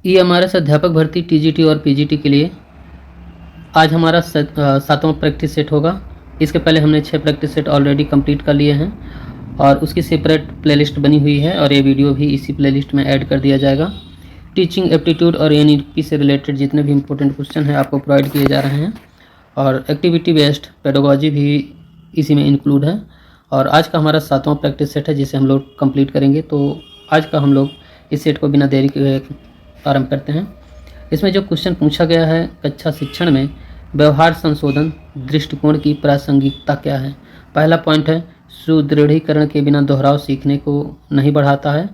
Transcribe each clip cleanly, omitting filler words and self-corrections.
EMRS अध्यापक भर्ती TGT और PGT के लिए आज हमारा 7वां प्रैक्टिस सेट होगा। इसके पहले हमने 6 प्रैक्टिस सेट ऑलरेडी कंप्लीट कर लिए हैं और उसकी सेपरेट प्लेलिस्ट बनी हुई है और ये वीडियो भी इसी प्लेलिस्ट में ऐड कर दिया जाएगा। टीचिंग एप्टीट्यूड और NEP से रिलेटेड जितने भी इंपॉर्टेंट क्वेश्चन हैं आपको प्रोवाइड किए जा रहे हैं और एक्टिविटी बेस्ड पेडागोजी भी इसी में इंक्लूड है। और आज का हमारा 7वां प्रैक्टिस सेट है जिसे हम लोग कंप्लीट करेंगे। तो आज का हम लोग इस सेट को बिना देरी के प्रारंभ करते हैं। इसमें जो क्वेश्चन पूछा गया है, कक्षा शिक्षण में व्यवहार संशोधन दृष्टिकोण की प्रासंगिकता क्या है। पहला पॉइंट है सुदृढ़ीकरण के बिना दोहराव सीखने को नहीं बढ़ाता है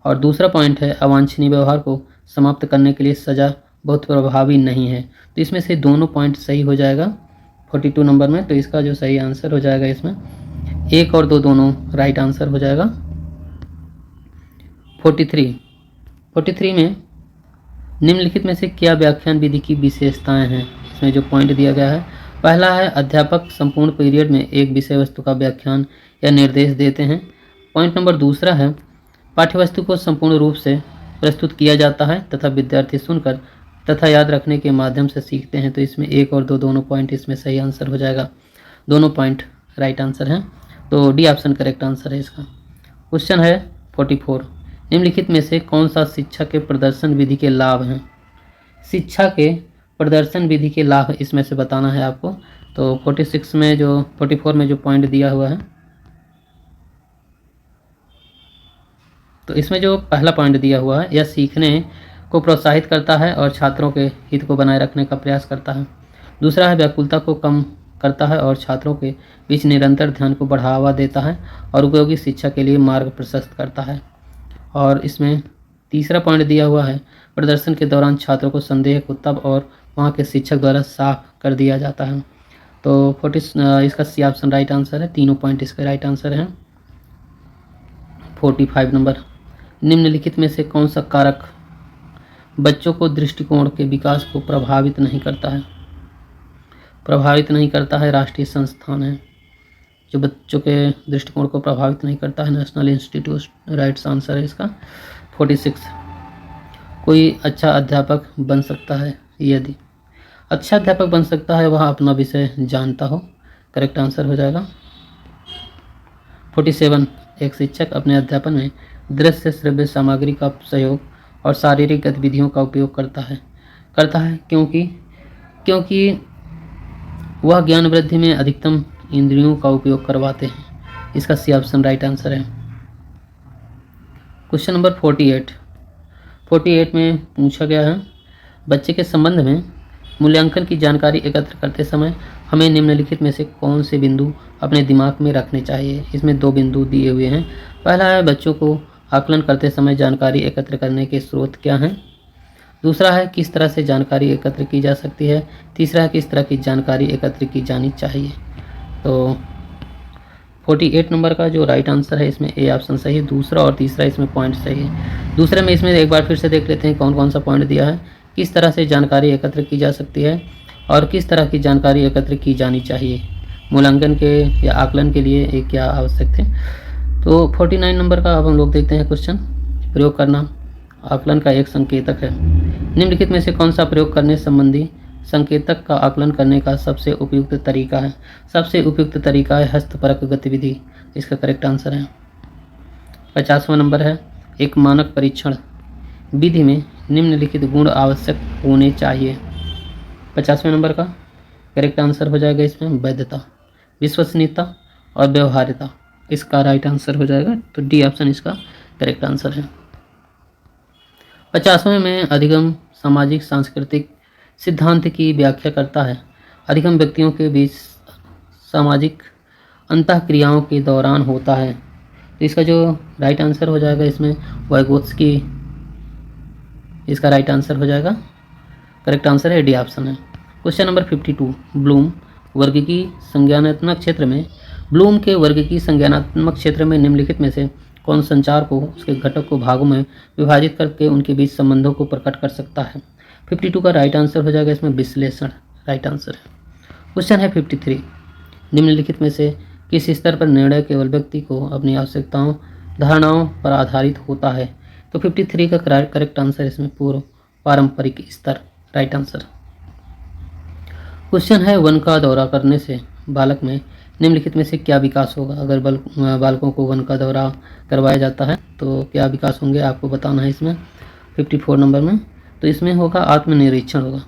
और दूसरा पॉइंट है अवांछनीय व्यवहार को समाप्त करने के लिए सजा बहुत प्रभावी नहीं है। तो इसमें से दोनों पॉइंट सही हो जाएगा 42 नंबर में। तो इसका जो सही आंसर हो जाएगा इसमें 1 और 2 दोनों राइट आंसर हो जाएगा। 43 में निम्नलिखित में से क्या व्याख्यान विधि की विशेषताएं हैं। इसमें जो पॉइंट दिया गया है, पहला है अध्यापक संपूर्ण पीरियड में एक विषय वस्तु का व्याख्यान या निर्देश देते हैं। पॉइंट नंबर दूसरा है पाठ्यवस्तु को संपूर्ण रूप से प्रस्तुत किया जाता है तथा विद्यार्थी सुनकर तथा याद रखने के माध्यम से सीखते हैं। तो इसमें 1 और 2 दोनों पॉइंट इसमें सही आंसर हो जाएगा। दोनों पॉइंट राइट आंसर हैं। तो डी ऑप्शन करेक्ट आंसर है इसका। क्वेश्चन है 44, निम्नलिखित में से कौन सा शिक्षा के प्रदर्शन विधि के लाभ हैं। शिक्षा के प्रदर्शन विधि के लाभ इसमें से बताना है आपको। तो 44 में जो पॉइंट दिया हुआ है, तो इसमें जो पहला पॉइंट दिया हुआ है, यह सीखने को प्रोत्साहित करता है और छात्रों के हित को बनाए रखने का प्रयास करता है। दूसरा है व्याकुलता को कम करता है और छात्रों के बीच निरंतर ध्यान को बढ़ावा देता है और उपयोगी शिक्षा के लिए मार्ग प्रशस्त करता है। और इसमें तीसरा पॉइंट दिया हुआ है प्रदर्शन के दौरान छात्रों को संदेह को तब और वहाँ के शिक्षक द्वारा साफ कर दिया जाता है। तो 40 इसका सी ऑप्शन राइट आंसर है। तीनों पॉइंट इसके राइट आंसर हैं। 45 नंबर, निम्नलिखित में से कौन सा कारक बच्चों को दृष्टिकोण के विकास को प्रभावित नहीं करता है। प्रभावित नहीं करता है राष्ट्रीय संस्थान है जो बच्चों के दृष्टिकोण को प्रभावित नहीं करता है, नेशनल इंस्टीट्यूट राइट्स आंसर है इसका। 46, कोई अच्छा अध्यापक बन सकता है यदि अच्छा अध्यापक बन सकता है वह अपना विषय जानता हो। करेक्ट आंसर हो जाएगा। 47, एक शिक्षक अपने अध्यापन में दृश्य श्रव्य सामग्री का सहयोग और शारीरिक गतिविधियों का उपयोग करता है क्योंकि वह ज्ञान वृद्धि में अधिकतम इंद्रियों का उपयोग करवाते हैं। इसका सी ऑप्शन राइट आंसर है। क्वेश्चन नंबर 48 में पूछा गया है बच्चे के संबंध में मूल्यांकन की जानकारी एकत्र करते समय हमें निम्नलिखित में से कौन से बिंदु अपने दिमाग में रखने चाहिए। इसमें 2 बिंदु दिए हुए हैं। पहला है बच्चों को आकलन करते समय जानकारी एकत्र करने के स्रोत क्या हैं। दूसरा है किस तरह से जानकारी एकत्र की जा सकती है। तीसरा है किस तरह की जानकारी एकत्र की जानी चाहिए। तो 48 नंबर का जो राइट आंसर है इसमें ए ऑप्शन सही है। दूसरा और तीसरा इसमें पॉइंट सही है। दूसरे में इसमें एक बार फिर से देख लेते हैं कौन कौन सा पॉइंट दिया है। किस तरह से जानकारी एकत्र की जा सकती है और किस तरह की जानकारी एकत्र की जानी चाहिए। मूल्यांकन के या आकलन के लिए ये क्या आवश्यक थे। तो 49 नंबर का अब हम लोग देखते हैं क्वेश्चन। प्रयोग करना आकलन का एक संकेतक है। निम्नलिखित में से कौन सा प्रयोग करने संबंधी संकेतक का आकलन करने का सबसे उपयुक्त तरीका है। सबसे उपयुक्त तरीका है हस्तपरक गतिविधि। इसका करेक्ट आंसर है। 50वां नंबर है एक मानक परीक्षण विधि में निम्नलिखित गुण आवश्यक होने चाहिए। 50वें नंबर का करेक्ट आंसर हो जाएगा इसमें वैधता, विश्वसनीयता और व्यवहार्यता। इसका राइट आंसर हो जाएगा। तो डी ऑप्शन इसका करेक्ट आंसर है। 50वें में अधिगम सामाजिक सांस्कृतिक सिद्धांत की व्याख्या करता है। अधिगम व्यक्तियों के बीच सामाजिक अंतःक्रियाओं के दौरान होता है। तो इसका जो राइट आंसर हो जाएगा इसमें वाइगोत्स्की, इसका राइट आंसर हो जाएगा। करेक्ट आंसर है डी ऑप्शन है। क्वेश्चन नंबर 52, ब्लूम वर्गीकी संज्ञानात्मक क्षेत्र में निम्नलिखित में से कौन संचार को उसके घटक को भागों में विभाजित करके उनके बीच संबंधों को प्रकट कर सकता है। 52 का राइट आंसर हो जाएगा इसमें विश्लेषण राइट आंसर है। क्वेश्चन है 53, निम्नलिखित में से किस स्तर पर निर्णय केवल व्यक्ति को अपनी आवश्यकताओं धारणाओं पर आधारित होता है। तो 53 का करेक्ट आंसर इसमें पारंपरिक स्तर, राइट आंसर। क्वेश्चन है, वन का दौरा करने से बालक में निम्नलिखित में से क्या विकास होगा। अगर बालकों को वन का दौरा करवाया जाता है तो क्या विकास होंगे, आपको बताना है इसमें 54 नंबर में। तो इसमें होगा आत्मनिरीक्षण होगा,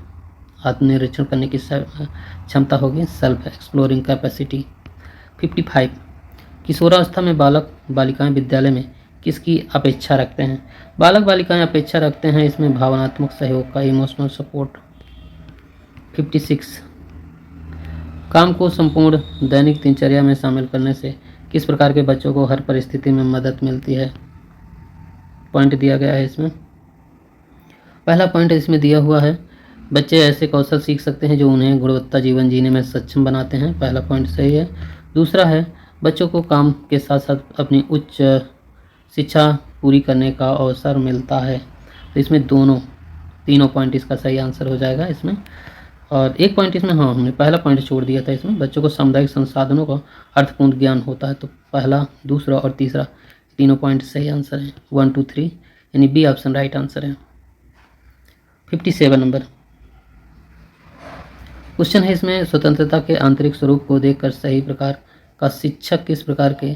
आत्मनिरीक्षण करने की क्षमता होगी, सेल्फ एक्सप्लोरिंग कैपेसिटी। 55, किशोरावस्था में बालक बालिकाएं विद्यालय में किसकी अपेक्षा रखते हैं। बालक बालिकाएं अपेक्षा रखते हैं इसमें भावनात्मक सहयोग का, इमोशनल सपोर्ट। 56, काम को संपूर्ण दैनिक दिनचर्या में शामिल करने से किस प्रकार के बच्चों को हर परिस्थिति में मदद मिलती है। पॉइंट दिया गया है इसमें। पहला पॉइंट इसमें दिया हुआ है, बच्चे ऐसे कौशल सीख सकते हैं जो उन्हें गुणवत्ता जीवन जीने में सक्षम बनाते हैं। पहला पॉइंट सही है। दूसरा है, बच्चों को काम के साथ साथ अपनी उच्च शिक्षा पूरी करने का अवसर मिलता है। तो इसमें तीनों पॉइंट इसका सही आंसर हो जाएगा इसमें। और एक पॉइंट इसमें, हाँ, हमने पहला पॉइंट छोड़ दिया था इसमें, बच्चों को सामुदायिक संसाधनों का अर्थपूर्ण ज्ञान होता है। तो पहला, दूसरा और तीसरा तीनों पॉइंट सही आंसर है, 1 2 3, यानी बी ऑप्शन राइट आंसर है। 57 नंबर क्वेश्चन है इसमें, स्वतंत्रता के आंतरिक स्वरूप को देखकर सही प्रकार का शिक्षक किस प्रकार के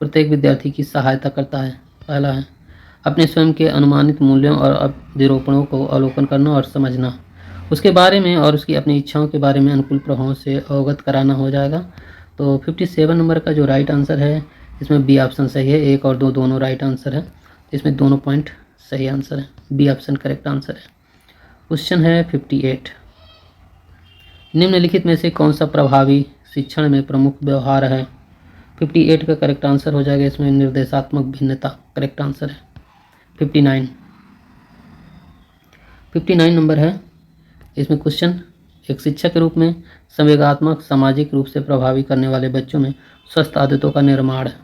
प्रत्येक विद्यार्थी की सहायता करता है। पहला है, अपने स्वयं के अनुमानित मूल्यों और अभिरूपणों को अवलोकन करना और समझना, उसके बारे में और उसकी अपनी इच्छाओं के बारे में अनुकूल प्रभावों से अवगत कराना हो जाएगा। तो 57 नंबर का जो राइट आंसर है इसमें बी ऑप्शन सही है, 1 और 2 दोनों राइट आंसर है। इसमें दोनों पॉइंट सही आंसर है, बी ऑप्शन करेक्ट आंसर है। क्वेश्चन है 58, निम्नलिखित में से कौन सा प्रभावी शिक्षण में प्रमुख व्यवहार है। 58 का करेक्ट आंसर हो जाएगा इसमें निर्देशात्मक भिन्नता, करेक्ट आंसर है। 59 नंबर है इसमें क्वेश्चन, एक शिक्षक के रूप में संवेगात्मक सामाजिक रूप से प्रभावी करने वाले बच्चों में स्वस्थ आदतों का निर्माण है।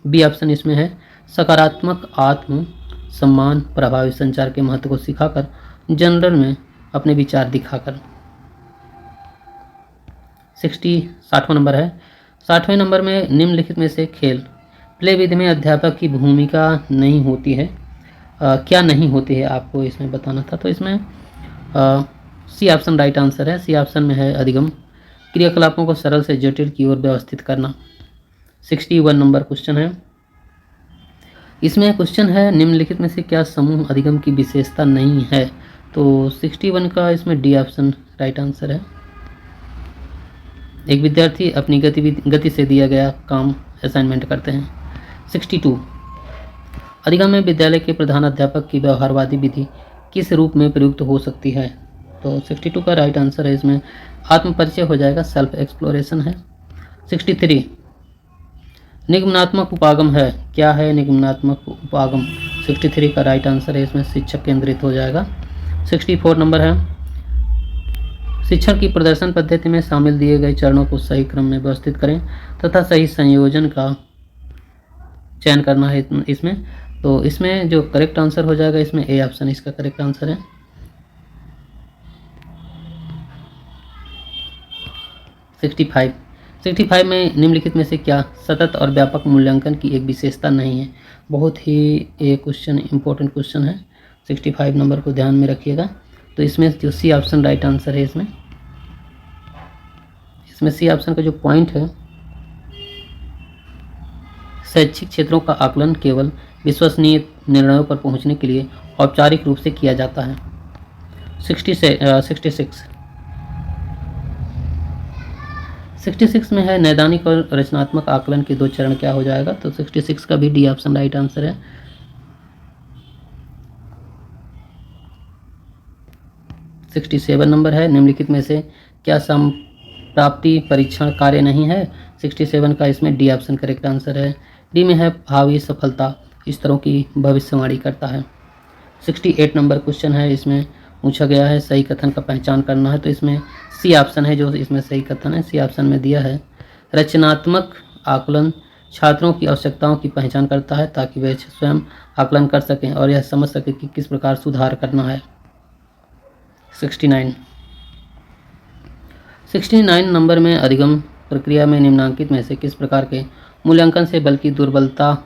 बी ऑप्शन इसमें है, सकारात्मक आत्म सम्मान, प्रभावी संचार के महत्व को सिखाकर, जनरल में अपने विचार दिखाकर। 60वां नंबर है, 60वें नंबर में निम्नलिखित में से खेल प्ले विधि में अध्यापक की भूमिका नहीं होती है, क्या नहीं होती है, आपको इसमें बताना था। तो इसमें सी ऑप्शन राइट आंसर है। सी ऑप्शन में है अधिगम, क्रियाकलापों को सरल से जटिल की ओर व्यवस्थित करना। 61 नंबर क्वेश्चन है, इसमें क्वेश्चन है, निम्नलिखित में से क्या समूह अधिगम की विशेषता नहीं है। तो 61 का इसमें डी ऑप्शन राइट आंसर है। एक विद्यार्थी अपनी गति से दिया गया काम असाइनमेंट करते हैं। 62, अधिगम में विद्यालय के प्रधान अध्यापक की व्यवहारवादी विधि किस रूप में प्रयुक्त हो सकती है। तो 62 का राइट आंसर है इसमें आत्म परिचय हो जाएगा, सेल्फ एक्सप्लोरेशन है। 63, निगमनात्मक उपागम है, क्या है निगमनात्मक उपागम। 63 का राइट आंसर है इसमें शिक्षक केंद्रित हो जाएगा। 64 नंबर है, शिक्षण की प्रदर्शन पद्धति में शामिल दिए गए चरणों को सही क्रम में व्यवस्थित करें तथा सही संयोजन का चयन करना है इसमें। तो इसमें जो करेक्ट आंसर हो जाएगा इसमें ए ऑप्शन इसका करेक्ट आंसर है। 65 में निम्नलिखित में से क्या सतत और व्यापक मूल्यांकन की एक विशेषता नहीं है। बहुत ही ये क्वेश्चन इंपॉर्टेंट क्वेश्चन है, 65 नंबर को ध्यान में रखिएगा। तो इसमें जो सी ऑप्शन राइट आंसर है इसमें सी ऑप्शन का जो पॉइंट है, शैक्षिक क्षेत्रों का आकलन केवल विश्वसनीय निर्णयों पर पहुंचने के लिए औपचारिक रूप से किया जाता है। 66 में है, नैदानिक और रचनात्मक आकलन के 2 चरण क्या हो जाएगा। तो 66 का भी डी ऑप्शन राइट आंसर है। 67 नंबर है, निम्नलिखित में से क्या संप्राप्ति परीक्षण कार्य नहीं है। 67 का इसमें डी ऑप्शन करेक्ट आंसर है। डी में है, भावी सफलता स्तरों की भविष्यवाणी करता है। 68 नंबर क्वेश्चन है, इसमें पूछा गया है सही कथन का पहचान करना है। तो इसमें सी ऑप्शन है जो इसमें सही कथन है। सी ऑप्शन में दिया है, रचनात्मक आकलन छात्रों की आवश्यकताओं की पहचान करता है ताकि वे स्वयं आकलन कर सकें और यह समझ सकें कि किस प्रकार सुधार करना है। 69 नंबर में अधिगम प्रक्रिया में निम्नांकित में से किस प्रकार के मूल्यांकन से बल की दुर्बलता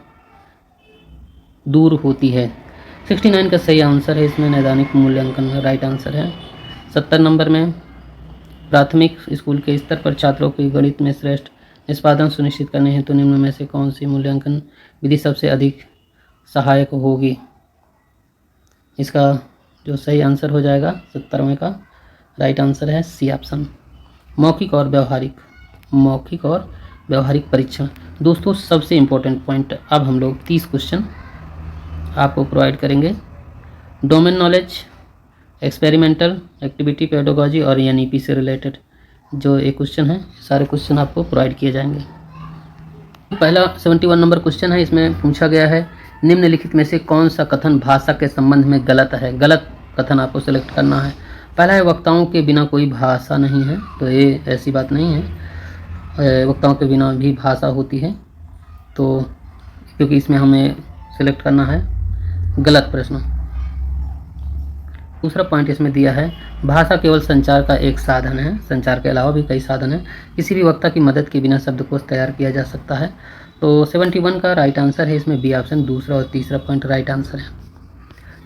दूर होती है। 69 का सही आंसर है इसमें नैदानिक मूल्यांकन का राइट आंसर है। 70 नंबर में प्राथमिक स्कूल के स्तर पर छात्रों की गणित में श्रेष्ठ निष्पादन सुनिश्चित करने हेतु निम्न में से कौन सी मूल्यांकन विधि सबसे अधिक सहायक होगी। इसका जो सही आंसर हो जाएगा 70वें का राइट आंसर है सी ऑप्शन, मौखिक और व्यवहारिक परीक्षण। दोस्तों सबसे इम्पोर्टेंट पॉइंट, अब हम लोग 30 क्वेश्चन आपको प्रोवाइड करेंगे। Domain knowledge, experimental activity, pedagogy और एनईपी से रिलेटेड जो एक क्वेश्चन है, सारे क्वेश्चन आपको प्रोवाइड किए जाएंगे। पहला 71 नंबर क्वेश्चन है, इसमें पूछा गया है निम्नलिखित में से कौन सा कथन भाषा के संबंध में गलत है। गलत कथन आपको सेलेक्ट करना है। पहला है वक्ताओं के बिना कोई भाषा नहीं है, तो ये ऐसी बात नहीं है, वक्ताओं के बिना भी भाषा होती है, तो क्योंकि इसमें हमें सेलेक्ट करना है गलत प्रश्न। दूसरा पॉइंट इसमें दिया है भाषा केवल संचार का एक साधन है, संचार के अलावा भी कई साधन हैं, किसी भी वक्ता की मदद के बिना शब्दकोश तैयार किया जा सकता है। तो 71 का राइट आंसर है इसमें बी ऑप्शन, दूसरा और तीसरा पॉइंट राइट आंसर है।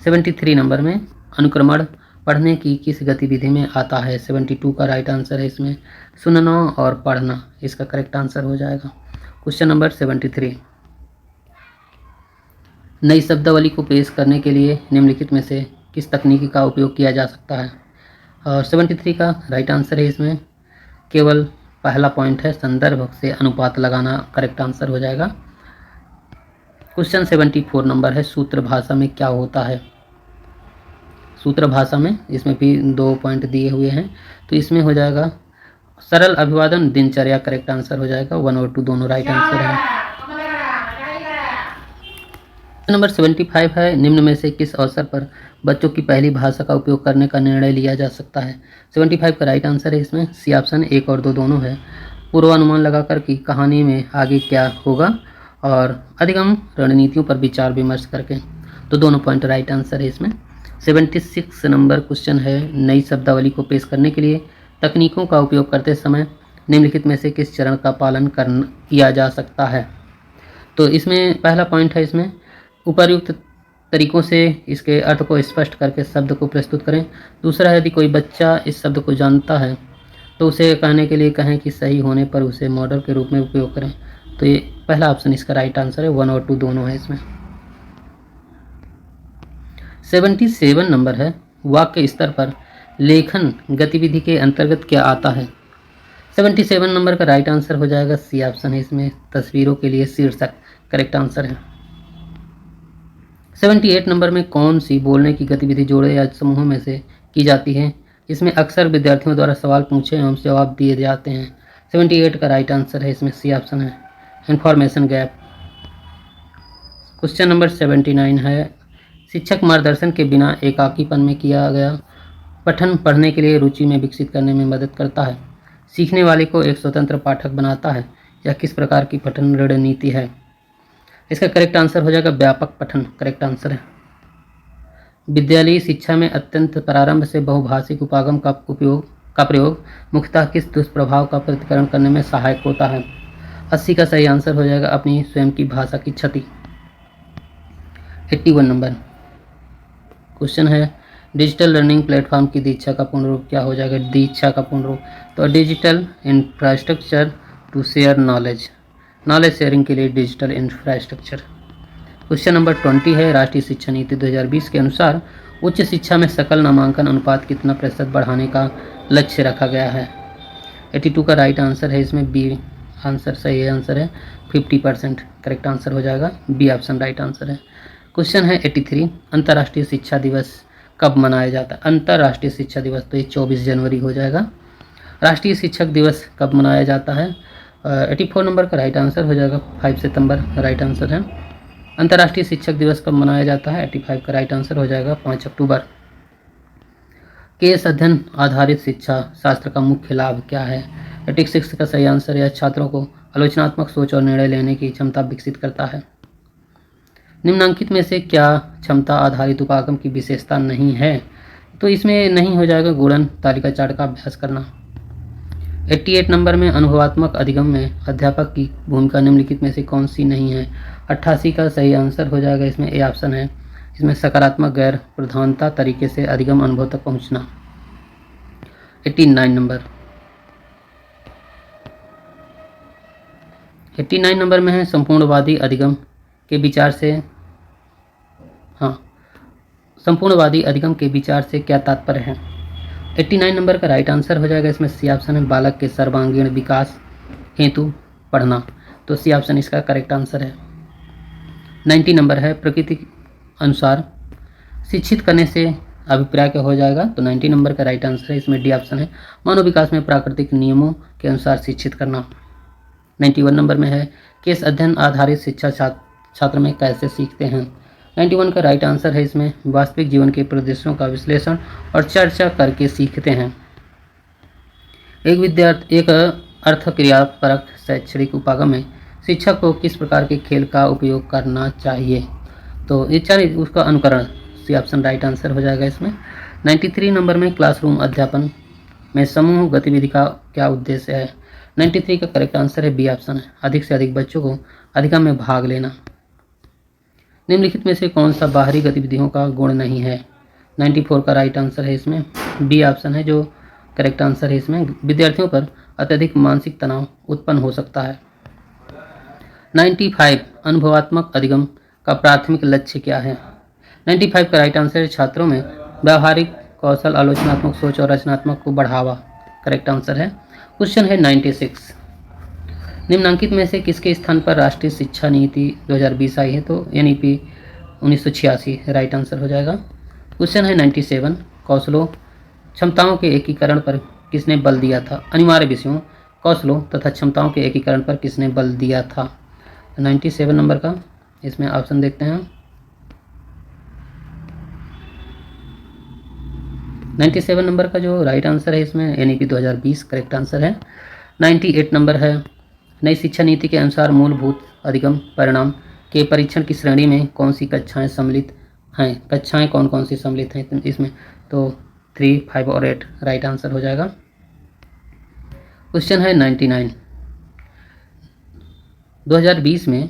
73 नंबर में अनुक्रमण पढ़ने की किस गतिविधि में आता है। 72 का राइट आंसर है इसमें सुनना और पढ़ना, इसका करेक्ट आंसर हो जाएगा। क्वेश्चन नंबर 73, नई शब्दावली को पेश करने के लिए निम्नलिखित में से किस तकनीकी का उपयोग किया जा सकता है। और 73 का राइट आंसर है इसमें केवल पहला पॉइंट है संदर्भ से अनुपात लगाना, करेक्ट आंसर हो जाएगा। क्वेश्चन 74 नंबर है सूत्र भाषा में क्या होता है। सूत्र भाषा में इसमें भी 2 पॉइंट दिए हुए हैं, तो इसमें हो जाएगा सरल अभिवादन दिनचर्या, करेक्ट आंसर हो जाएगा। 1 और 2 दोनों राइट आंसर हैं। नंबर 75 है निम्न में से किस अवसर पर बच्चों की पहली भाषा का उपयोग करने का निर्णय लिया जा सकता है। 75 का राइट आंसर है इसमें सी ऑप्शन, 1 और 2 दोनों है। पूर्वानुमान लगाकर कि कहानी में आगे क्या होगा और अधिगम रणनीतियों पर विचार विमर्श करके, तो दोनों पॉइंट राइट आंसर है इसमें। 76 नंबर क्वेश्चन है नई शब्दावली को पेश करने के लिए तकनीकों का उपयोग करते समय निम्नलिखित में से किस चरण का पालन किया जा सकता है। तो इसमें पहला पॉइंट है इसमें उपर्युक्त तरीकों से इसके अर्थ को स्पष्ट करके शब्द को प्रस्तुत करें। दूसरा है यदि कोई बच्चा इस शब्द को जानता है तो उसे कहने के लिए कहें कि सही होने पर उसे मॉडल के रूप में उपयोग करें। तो ये पहला ऑप्शन इसका राइट आंसर है। 1 और 2 दोनों है इसमें। 77 नंबर है वाक्य स्तर पर लेखन गतिविधि के अंतर्गत क्या आता है। 77 नंबर का राइट आंसर हो जाएगा सी ऑप्शन है इसमें तस्वीरों के लिए शीर्षक, करेक्ट आंसर है। 78 नंबर में कौन सी बोलने की गतिविधि जोड़े या समूहों में से की जाती है। इसमें अक्सर विद्यार्थियों द्वारा सवाल पूछे एवं जवाब दिए जाते हैं। 78 का राइट आंसर है इसमें सी ऑप्शन है इंफॉर्मेशन गैप। क्वेश्चन नंबर 79 है शिक्षक मार्गदर्शन के बिना एकाकीपन में किया गया पठन पढ़ने के लिए रुचि में विकसित करने में मदद करता है। सीखने वाले को एक स्वतंत्र पाठक बनाता है। यह किस प्रकार की पठन रणनीति है। इसका करेक्ट आंसर हो जाएगा व्यापक पठन, करेक्ट आंसर है। विद्यालयी शिक्षा में अत्यंत प्रारंभ से बहुभाषिक उपागम का प्रयोग मुख्यतः किस दुष्प्रभाव का प्रतिकरण करने में सहायक होता है। 80 का सही आंसर हो जाएगा अपनी स्वयं की भाषा की क्षति। 81 नंबर क्वेश्चन है डिजिटल लर्निंग प्लेटफॉर्म की दीक्षा का पूर्ण रूप क्या हो जाएगा। दीक्षा का पूर्ण रूप तो digital infrastructure to share knowledge, knowledge sharing के लिए डिजिटल इंफ्रास्ट्रक्चर। क्वेश्चन नंबर 20 है राष्ट्रीय शिक्षा नीति 2020 के अनुसार उच्च शिक्षा में सकल नामांकन अनुपात कितना प्रतिशत बढ़ाने का लक्ष्य रखा गया है। 82 का राइट आंसर है इसमें बी आंसर, सही आंसर है 50%, करेक्ट आंसर हो जाएगा बी ऑप्शन राइट आंसर है। क्वेश्चन है 83 अंतर्राष्ट्रीय शिक्षा दिवस कब मनाया जाता है। अंतर्राष्ट्रीय शिक्षा दिवस तो ये 24 जनवरी हो जाएगा। राष्ट्रीय शिक्षक दिवस कब मनाया जाता है। 84 नंबर का राइट आंसर हो जाएगा 5 सितंबर, राइट आंसर है। अंतर्राष्ट्रीय शिक्षक दिवस कब मनाया जाता है। 85 का राइट आंसर हो जाएगा 5 अक्टूबर। केस अध्ययन आधारित शिक्षा शास्त्र का मुख्य लाभ क्या है। 86 का सही आंसर है छात्रों को आलोचनात्मक सोच और निर्णय लेने की क्षमता विकसित करता है। निम्नांकित में से क्या क्षमता आधारित उपागम की विशेषता नहीं है। तो इसमें नहीं हो जाएगा गुणन तालिका चार्ट का अभ्यास करना। 88 नंबर में अनुभवात्मक अधिगम में अध्यापक की भूमिका निम्नलिखित में से कौन सी नहीं है। 88 का सही आंसर हो जाएगा इसमें ए ऑप्शन है इसमें सकारात्मक गैर प्रधानता तरीके से अधिगम अनुभव तक पहुंचना। 89 नंबर 89 नंबर में है संपूर्णवादी अधिगम के विचार से, संपूर्णवादी अधिगम के विचार से क्या तात्पर्य है। 89 नंबर का राइट आंसर हो जाएगा इसमें सी ऑप्शन है, बालक के सर्वांगीण विकास हेतु पढ़ना। तो सी ऑप्शन इसका करेक्ट आंसर है। 90 नंबर है प्रकृति अनुसार शिक्षित करने से अभिप्राय क्या हो जाएगा। तो 90 नंबर का राइट आंसर है इसमें डी ऑप्शन है, मानव विकास में प्राकृतिक नियमों के अनुसार शिक्षित करना। 91 नंबर में है केस अध्ययन आधारित शिक्षा छात्र में कैसे सीखते हैं। 91 का राइट आंसर है इसमें वास्तविक जीवन के परिदृश्यों का विश्लेषण और चर्चा करके सीखते हैं। एक अर्थ क्रियापरक शैक्षणिक उपागम में शिक्षक को किस प्रकार के खेल का उपयोग करना चाहिए। तो ये चाहे उसका अनुकरण, सी ऑप्शन राइट आंसर हो जाएगा इसमें। 93 नंबर में क्लासरूम अध्यापन में समूह गतिविधि का क्या उद्देश्य है। 93 का करेक्ट आंसर है बी ऑप्शन है, अधिक से अधिक बच्चों को अधिगम में भाग लेना। निम्नलिखित में से कौन सा बाहरी गतिविधियों का गुण नहीं है। 94 का राइट आंसर है इसमें बी ऑप्शन है जो करेक्ट आंसर है इसमें, विद्यार्थियों पर अत्यधिक मानसिक तनाव उत्पन्न हो सकता है। 95 अनुभवात्मक अधिगम का प्राथमिक लक्ष्य क्या है। 95 का राइट आंसर है छात्रों में व्यावहारिक कौशल, आलोचनात्मक सोच और रचनात्मक को बढ़ावा। करेक्ट आंसर है। क्वेश्चन है 96 निम्नांकित में से किसके स्थान पर राष्ट्रीय शिक्षा नीति 2020 आई है। तो NEP 1986 राइट आंसर हो जाएगा। क्वेश्चन है 97 कौशलों क्षमताओं के एकीकरण पर किसने बल दिया था। अनिवार्य विषयों, कौशलों तथा क्षमताओं के एकीकरण पर किसने बल दिया था। 97 नंबर का इसमें ऑप्शन देखते हैं। 97 नंबर का जो राइट आंसर है इसमें NEP 2020 करेक्ट आंसर है। 98 नंबर है नई शिक्षा नीति के अनुसार मूलभूत अधिगम परिणाम के परीक्षण की श्रेणी में कौन सी कक्षाएं सम्मिलित हैं। कक्षाएं कौन कौन सी सम्मिलित हैं इसमें। तो 3, 5 और 8 राइट आंसर हो जाएगा। क्वेश्चन है 99 2020 में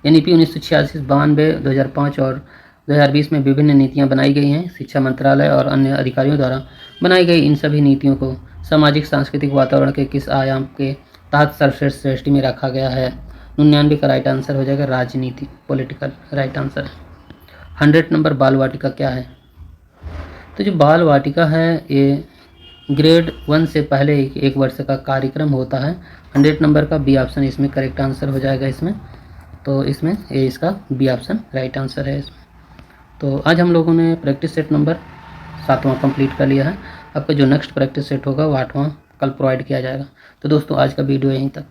NEP 1986, 92, 2005 और 2020 में विभिन्न नीतियां बनाई गई हैं। शिक्षा मंत्रालय और अन्य अधिकारियों द्वारा बनाई गई इन सभी नीतियों को सामाजिक सांस्कृतिक वातावरण के किस आयाम के तहत सर्वश्रेष्ठ श्रेष्ठी में रखा गया है। 99 का राइट आंसर हो जाएगा राजनीति, पॉलिटिकल राइट आंसर। 100 नंबर बाल वाटिका क्या है। तो जो बाल वाटिका है ये ग्रेड 1 से पहले एक वर्ष का कार्यक्रम होता है। 100 नंबर का बी ऑप्शन इसमें करेक्ट आंसर हो जाएगा इसमें। तो इसमें ये इसका बी ऑप्शन राइट आंसर है इसमें। तो आज हम लोगों ने प्रैक्टिस सेट नंबर 7वां कंप्लीट कर लिया है। आपका जो नेक्स्ट प्रैक्टिस सेट होगा वो 8वां कल प्रोवाइड किया जाएगा। तो दोस्तों आज का वीडियो यहीं तक।